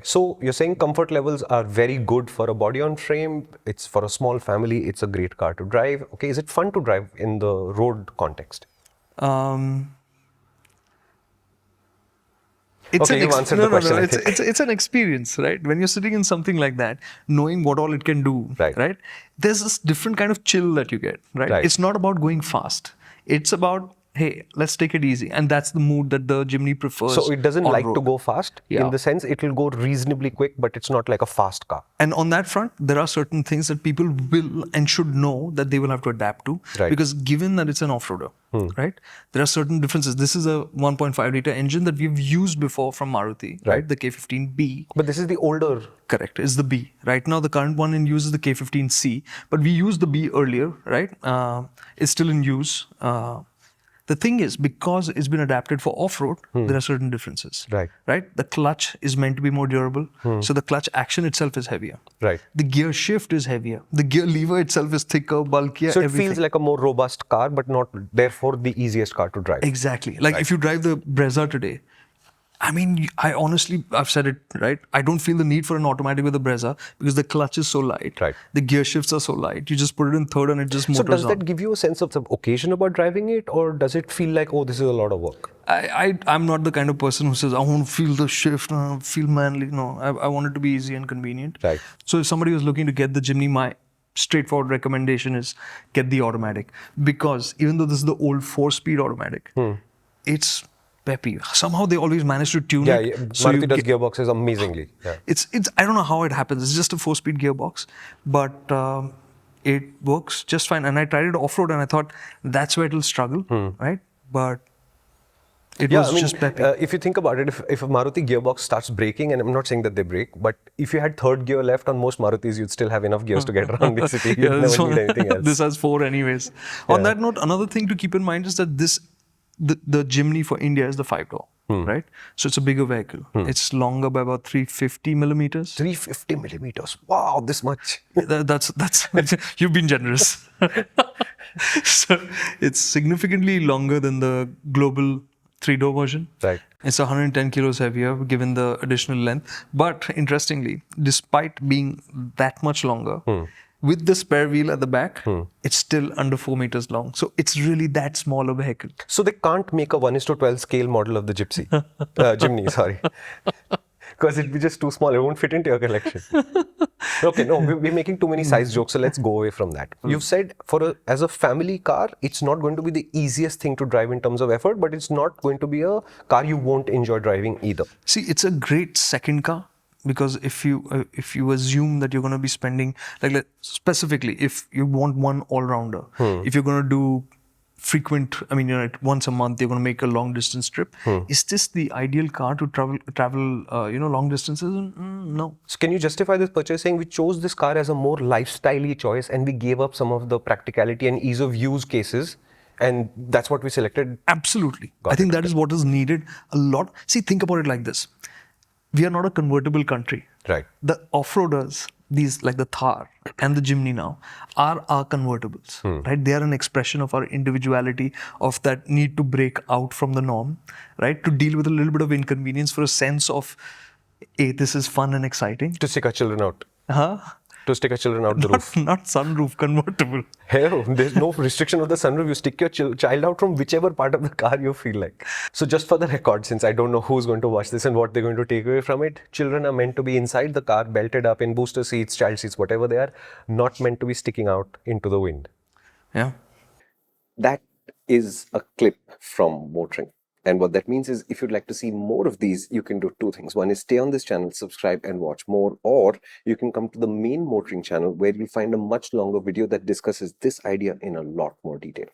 So you're saying comfort levels are very good for a body-on-frame. It's for a small family. It's a great car to drive. Okay, is it fun to drive in the road context? It's Okay, an you've answered the question, I It's think. it's an experience, right? When you're sitting in something like that, knowing what all it can do, Right. right? There's this different kind of chill that you get, right? Right. It's not about going fast. It's about, hey, let's take it easy, and that's the mood that the Jimny prefers. So it doesn't on like to road. go fast. Yeah. In the sense, it will go reasonably quick, but it's not like a fast car. And on that front, there are certain things that people will and should know that they will have to adapt to. Right. Because given that it's an off-roader, right? There are certain differences. This is a 1.5 liter engine that we've used before from Maruti, right? The K15B. But this is the older. Correct, is the B. Right now, the current one in use is the K15C, but we used the B earlier, right? It's still in use. The thing is, because it's been adapted for off-road, there are certain differences. Right. Right? The clutch is meant to be more durable, so the clutch action itself is heavier. Right. The gear shift is heavier. The gear lever itself is thicker, bulkier, So it everything. feels like a more robust car, but not therefore the easiest car to drive. Exactly. Like if you drive the Brezza today, I mean, I've said it, right? I don't feel the need for an automatic with a Brezza because the clutch is so light. Right. The gear shifts are so light. You just put it in third and it just motors So does on. that give you a sense of some occasion about driving it, or does it feel like, oh, this is a lot of work? I'm not the kind of person who says, I want to feel the shift, feel manly. No, I want it to be easy and convenient. Right. So if somebody was looking to get the Jimny, my straightforward recommendation is get the automatic. Because even though this is the old 4-speed automatic, it's peppy. Somehow they always manage to tune Yeah, it. So Maruti does gearboxes amazingly. Yeah. It's I don't know how it happens. It's just a 4-speed gearbox, but it works just fine. And I tried it off-road and I thought that's where it'll struggle, right? But it was just peppy. If you think about it, if a Maruti gearbox starts braking, and I'm not saying that they brake, but if you had third gear left on most Marutis, you'd still have enough gears to get around the city. You'd never need anything else. This has 4 anyways. On that note, another thing to keep in mind is that the Jimny for India is the 5-door, right? So it's a bigger vehicle. It's longer by about 350 millimeters. 350 millimeters. Wow, this much. That's you've been generous. So it's significantly longer than the global 3-door version. Right. It's 110 kilos heavier given the additional length. But interestingly, despite being that much longer, with the spare wheel at the back, it's still under 4 meters long. So it's really that small a vehicle. So they can't make a 1:12 scale model of the Jimny, sorry. Because it'd be just too small. It won't fit into your collection. Okay, no, we're making too many size jokes, so let's go away from that. You've said as a family car, it's not going to be the easiest thing to drive in terms of effort, but it's not going to be a car you won't enjoy driving either. See, it's a great second car. Because if you assume that you're going to be spending, specifically, if you want one all-rounder, if you're going to do frequent, once a month, you're going to make a long-distance trip, is this the ideal car to travel long distances? No. So can you justify this purchase saying we chose this car as a more lifestyle-y choice and we gave up some of the practicality and ease of use cases, and that's what we selected? Absolutely. I think that is what is needed a lot. See, think about it like this. We are not a convertible country. Right. The off-roaders, these like the Thar and the Jimny now, are our convertibles, right? They are an expression of our individuality, of that need to break out from the norm, right? To deal with a little bit of inconvenience for a sense of, hey, this is fun and exciting. To stick our children out. Huh? To stick our children out the roof. Not sunroof, convertible. Hell, there's no restriction of the sunroof. You stick your child out from whichever part of the car you feel like. So just for the record, since I don't know who's going to watch this and what they're going to take away from it, children are meant to be inside the car, belted up in booster seats, child seats, whatever they are, not meant to be sticking out into the wind. Yeah. That is a clip from Motorinc. And what that means is, if you'd like to see more of these, you can do 2 things. One is stay on this channel, subscribe and watch more, or you can come to the main Motorinc channel where you'll find a much longer video that discusses this idea in a lot more detail.